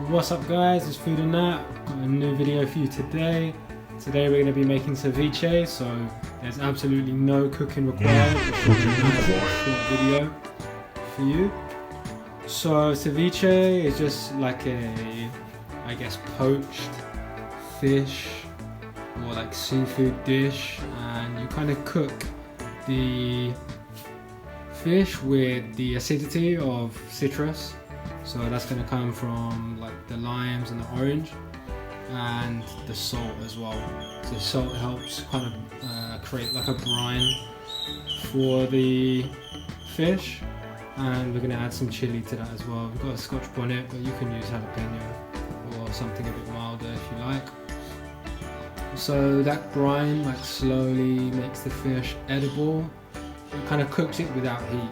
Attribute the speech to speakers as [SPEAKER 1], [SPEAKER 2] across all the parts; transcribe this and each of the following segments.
[SPEAKER 1] What's up guys, it's Food and That. Got a new video for you today. Today we're going to be making ceviche, so there's absolutely no cooking required. It's a short video for you. So ceviche is just like a, I guess, poached fish or like seafood dish, and you kind of cook the fish with the acidity of citrus. So that's going to come from like the limes and the orange and the salt as well. So salt helps kind of create like a brine for the fish, and we're going to add some chili to that as well. We've got a Scotch bonnet, but you can use jalapeno or something a bit milder if you like. So that brine like slowly makes the fish edible. It kind of cooks it without heat.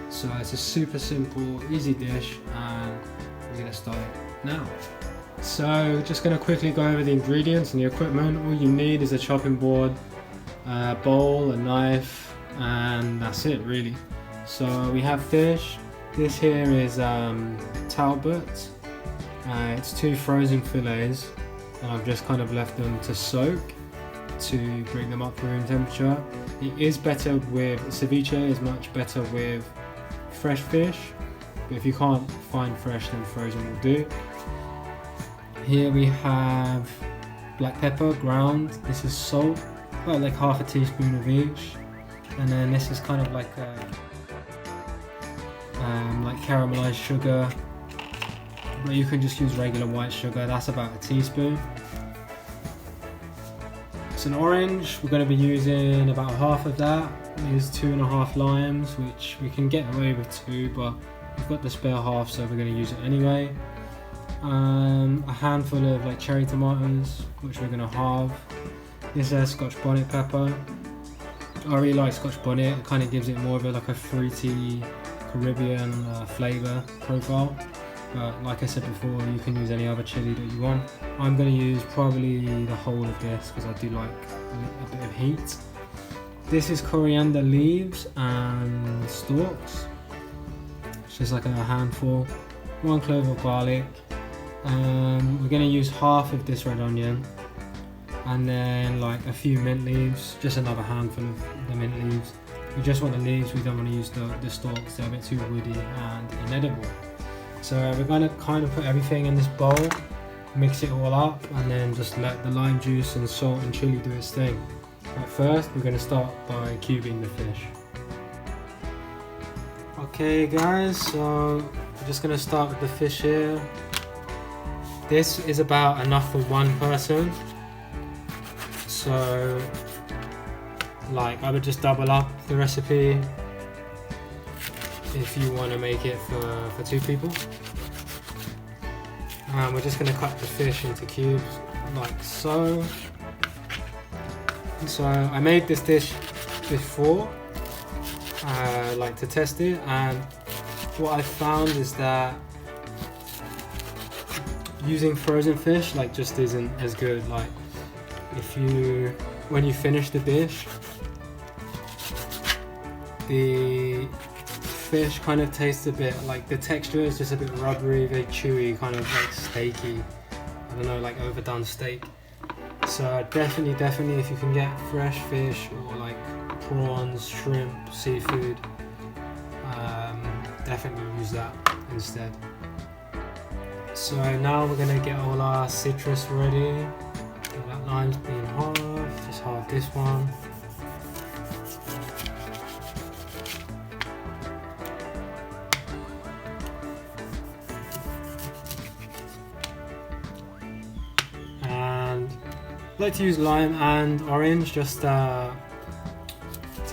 [SPEAKER 1] So it's a super simple, easy dish, and we're going to start it now. So just going to quickly go over the ingredients and the equipment. All you need is a chopping board, a bowl, a knife, and that's it really. So we have fish. This here is talbot. It's 2 frozen fillets, and I've just kind of left them to soak to bring them up to room temperature. It is better with ceviche, is much better with fresh fish, but if you can't find fresh, then frozen will do. Here we have black pepper ground. This is salt, about like half a teaspoon of each, and then this is kind of like caramelized sugar, but you can just use regular white sugar. That's about a teaspoon. It's an orange. We're going to be using about half of that. Is 2.5 limes, which we can get away with 2, but we've got the spare half, so we're going to use it anyway. A handful of like cherry tomatoes, which we're going to halve. This is Scotch bonnet pepper. I really like Scotch bonnet. It kind of gives it more of a fruity Caribbean flavour profile. But like I said before, you can use any other chili that you want. I'm going to use probably the whole of this because I do like a bit of heat. This is coriander leaves and stalks. It's just like a handful. 1 clove of garlic. We're going to use half of this red onion, and then like a few mint leaves, just another handful of the mint leaves. We just want the leaves, we don't want to use the stalks, they're a bit too woody and inedible. So we're going to kind of put everything in this bowl, mix it all up, and then just let the lime juice and salt and chili do its thing. But first we're going to start by cubing the fish. Okay guys, so we're just going to start with the fish here. This is about enough for 1 person. So like I would just double up the recipe if you want to make it for 2 people. And we're just going to cut the fish into cubes like so. So I made this dish before, like to test it, and what I found is that using frozen fish like just isn't as good. Like when you finish the dish, the fish kind of tastes a bit like, the texture is just a bit rubbery, very chewy, kind of like steaky. I don't know, like overdone steak. So definitely if you can get fresh fish or like prawns, shrimp, seafood, definitely use that instead. So now we're going to get all our citrus ready. That lime's been halved, just halve this one. I like to use lime and orange just to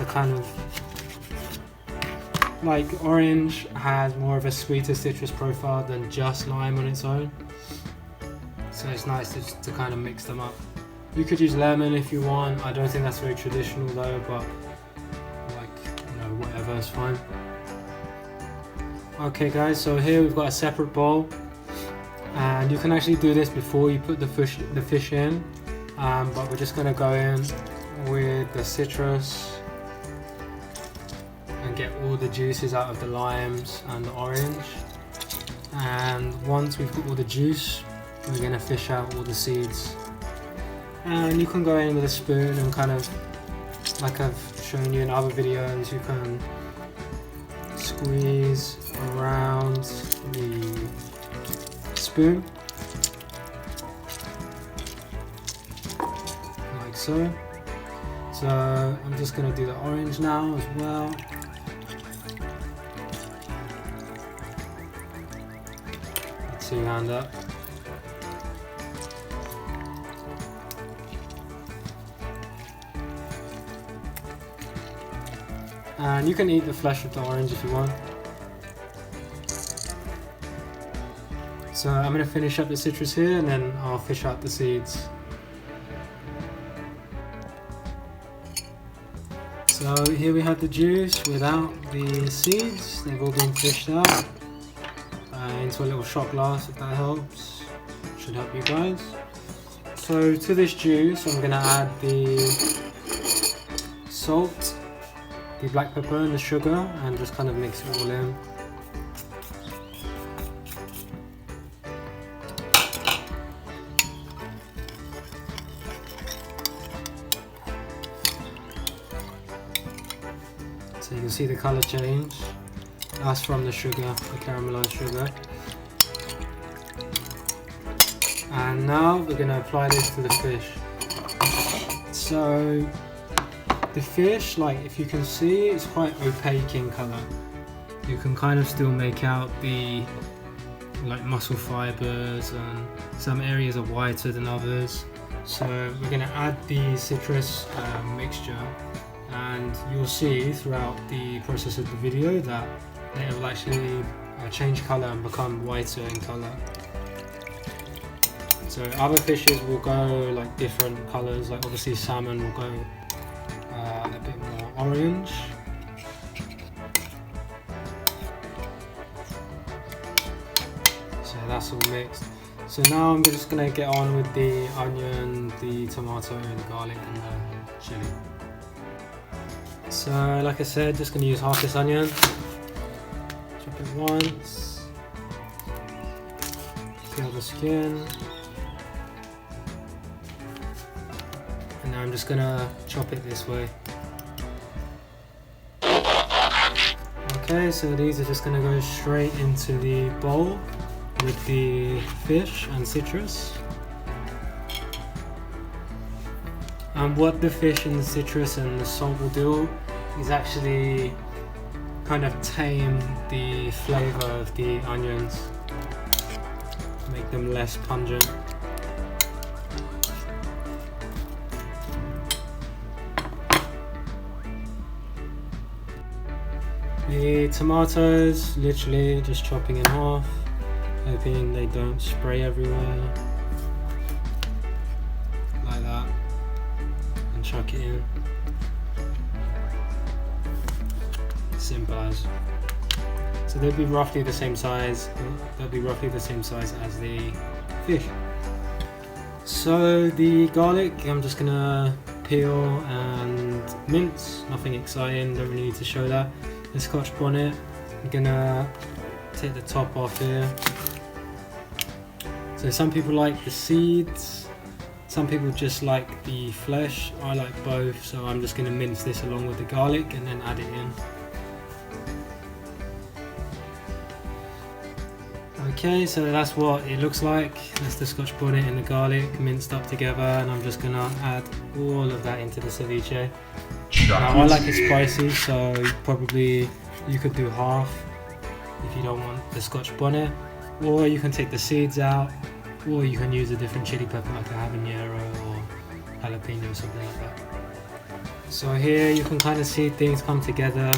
[SPEAKER 1] kind of, like, orange has more of a sweeter citrus profile than just lime on its own, so it's nice to kind of mix them up. You could use lemon if you want. I don't think that's very traditional though, but like, you know, whatever is fine. Okay guys, so here we've got a separate bowl, and you can actually do this before you put the fish in. But we're just going to go in with the citrus and get all the juices out of the limes and the orange. And once we've got all the juice, we're going to fish out all the seeds. And you can go in with a spoon and kind of, like I've shown you in other videos, you can squeeze around the spoon like so. So I'm just going to do the orange now as well. Two-hand up. And you can eat the flesh of the orange if you want. So I'm going to finish up the citrus here and then I'll fish out the seeds. So here we have the juice without the seeds. They've all been fished out into a little shot glass, if that helps. Should help you guys. So to this juice I'm going to add the salt, the black pepper and the sugar, and just kind of mix it all in. So you can see the colour change. That's from the sugar, the caramelized sugar. And now we're going to apply this to the fish. So the fish, like if you can see, it's quite opaque in colour. You can kind of still make out the like muscle fibres, and some areas are whiter than others. So we're going to add the citrus mixture, and you'll see throughout the process of the video that it will actually change colour and become whiter in colour. So other fishes will go like different colours, like obviously salmon will go a bit more orange. So that's all mixed. So now I'm just going to get on with the onion, the tomato and the garlic and the chilli. So like I said, just going to use half this onion. Chop it once. Peel the skin. And now I'm just going to chop it this way. Okay, so these are just going to go straight into the bowl with the fish and citrus. And what the fish and the citrus and the salt will do is actually kind of tame the flavour of the onions, make them less pungent. The tomatoes, literally just chopping in half, hoping they don't spray everywhere, like that, and chuck it in. Simple as. So they'll be roughly the same size. They'll be roughly the same size as the fish. So the garlic, I'm just gonna peel and mince. Nothing exciting. Don't really need to show that. The Scotch bonnet, I'm gonna take the top off here. So some people like the seeds, some people just like the flesh. I like both, so I'm just gonna mince this along with the garlic and then add it in. Okay, so that's what it looks like. That's the Scotch bonnet and the garlic minced up together, and I'm just gonna add all of that into the ceviche. Now I like it spicy, so probably you could do half if you don't want the Scotch bonnet, or you can take the seeds out, or you can use a different chili pepper like a habanero or jalapeno or something like that. So here you can kind of see things come together.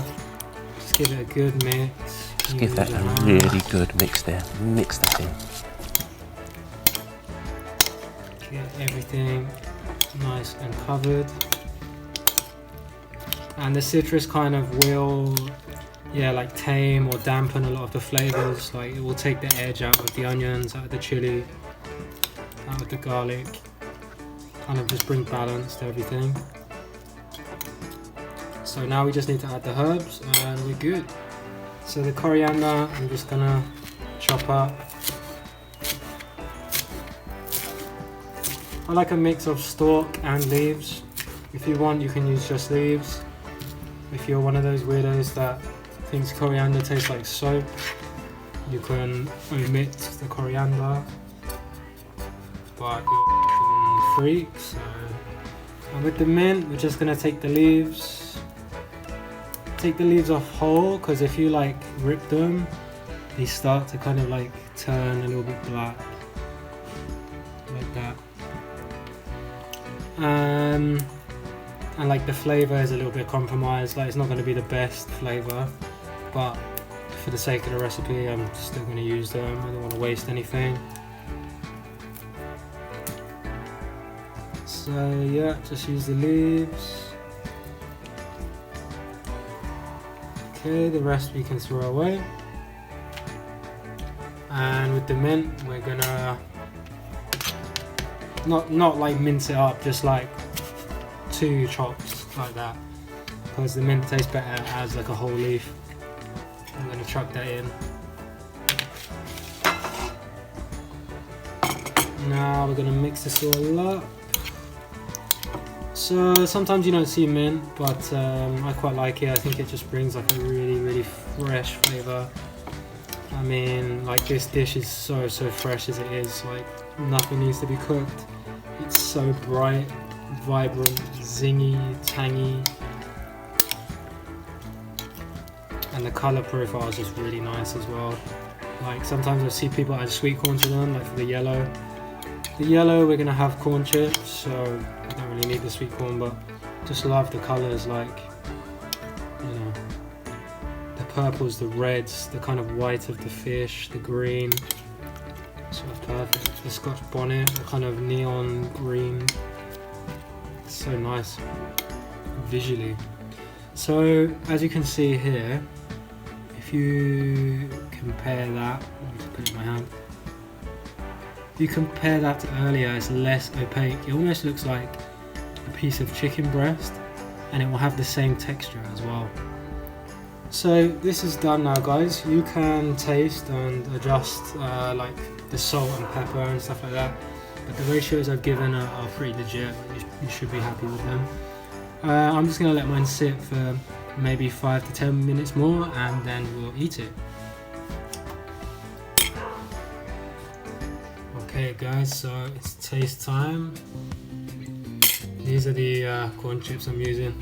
[SPEAKER 1] Just give it a good mix.
[SPEAKER 2] Just give that a really good mix there. Mix that in.
[SPEAKER 1] Get everything nice and covered. And the citrus kind of will, like tame or dampen a lot of the flavors. Like it will take the edge out of the onions, out of the chili, out of the garlic. Kind of just bring balance to everything. So now we just need to add the herbs and we're good. So the coriander, I'm just gonna chop up. I like a mix of stalk and leaves. If you want, you can use just leaves. If you're one of those weirdos that thinks coriander tastes like soap, you can omit the coriander. But you're a freak, so. And with the mint, we're just gonna take the leaves. Take the leaves off whole, because if you like rip them, they start to kind of like turn a little bit black. Like that. And like the flavour is a little bit compromised, like it's not going to be the best flavour, but for the sake of the recipe I'm still going to use them. I don't want to waste anything. So yeah, just use the leaves. Okay, the rest we can throw away. And with the mint, we're gonna not like mince it up, just like 2 chops like that, because the mint tastes better as like a whole leaf. I'm going to chuck that in. Now we're going to mix this all up. So sometimes you don't see mint, but I quite like it. I think it just brings like a really fresh flavour. I mean, like this dish is so fresh as it is, like nothing needs to be cooked. It's so bright, vibrant, zingy, tangy, and the colour profile is just really nice as well. Like sometimes I see people add sweet corn to them, like for the yellow. The yellow we're gonna have corn chips, so I don't really need the sweet corn, but just love the colours, like, you know, the purples, the reds, the kind of white of the fish, the green. Sort of perfect. The Scotch bonnet, the kind of neon green. It's so nice visually. So as you can see here, if you compare that, let me just put it in my hand. If you compare that to earlier, it's less opaque. It almost looks like a piece of chicken breast, and it will have the same texture as well. So this is done now, guys. You can taste and adjust like the salt and pepper and stuff like that, but the ratios I've given are pretty legit. You should be happy with them. I'm just going to let mine sit for maybe 5 to 10 minutes more, and then we'll eat it. Okay guys, so it's taste time. These are the corn chips I'm using.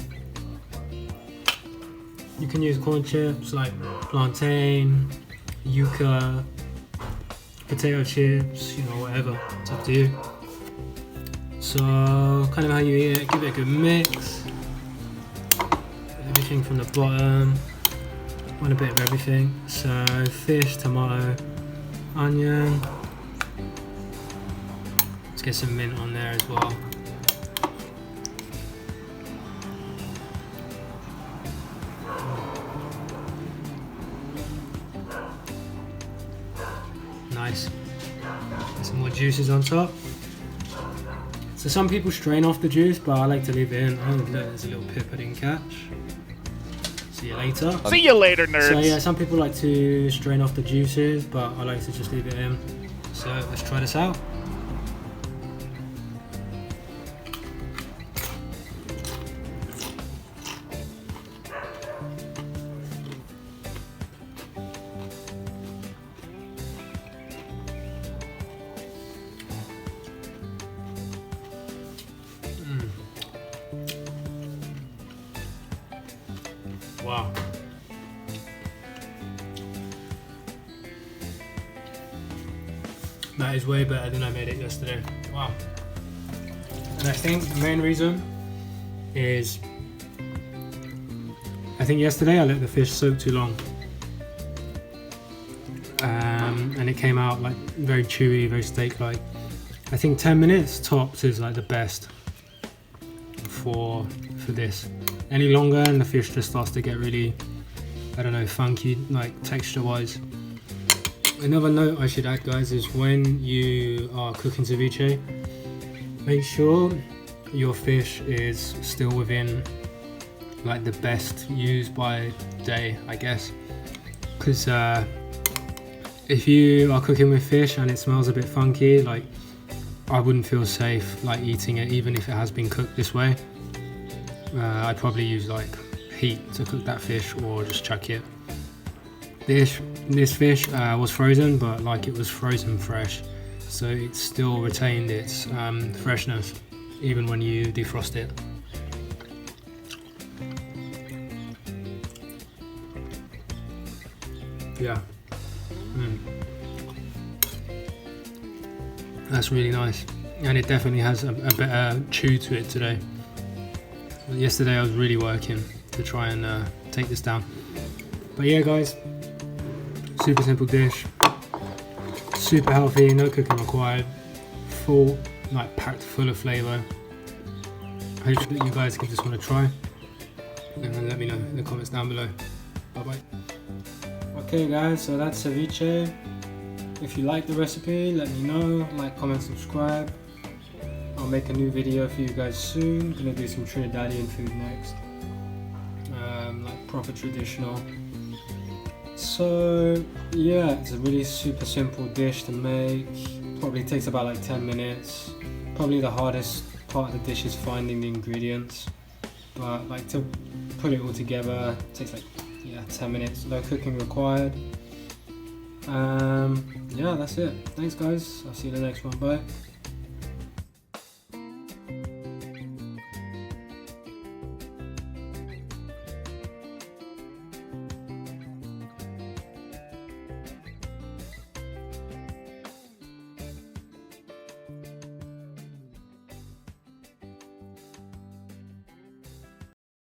[SPEAKER 1] You can use corn chips like plantain, yuca, potato chips, you know, whatever, it's up to you. So kind of how you eat it, give it a good mix. Everything from the bottom, want a bit of everything. So fish, tomato, onion. Let's get some mint on there as well. Nice. Some more juices on top. So some people strain off the juice, but I like to leave it in. Oh, look, there's a little pip I didn't catch. See you later.
[SPEAKER 3] See you later, nerds.
[SPEAKER 1] So yeah, some people like to strain off the juices, but I like to just leave it in. So let's try this out. Wow. That is way better than I made it yesterday. Wow. And I think the main reason is I think yesterday I let the fish soak too long. And it came out like very chewy, very steak-like. I think 10 minutes tops is like the best for this. Any longer and the fish just starts to get really, I don't know, funky, like texture-wise. Another note I should add, guys, is when you are cooking ceviche, make sure your fish is still within like the best use by day, I guess. Because if you are cooking with fish and it smells a bit funky, like I wouldn't feel safe like eating it even if it has been cooked this way. I'd probably use like heat to cook that fish or just chuck it. This fish was frozen, but like it was frozen fresh, so it still retained its freshness even when you defrost it. Yeah. That's really nice, and it definitely has a better chew to it today. Yesterday I was really working to try and take this down. But yeah guys, super simple dish, super healthy, no cooking required, full, like packed full of flavour. I hope that you guys give this one a try, and then let me know in the comments down below. Bye bye. Okay guys, so that's ceviche. If you like the recipe, let me know, like, comment, subscribe. I'll make a new video for you guys soon. Gonna do some Trinidadian food next, like proper traditional. So yeah, it's a really super simple dish to make. Probably takes about like 10 minutes. Probably the hardest part of the dish is finding the ingredients, but like to put it all together takes like 10 minutes, no cooking required. Yeah, that's it. Thanks guys, I'll see you in the next one. Bye.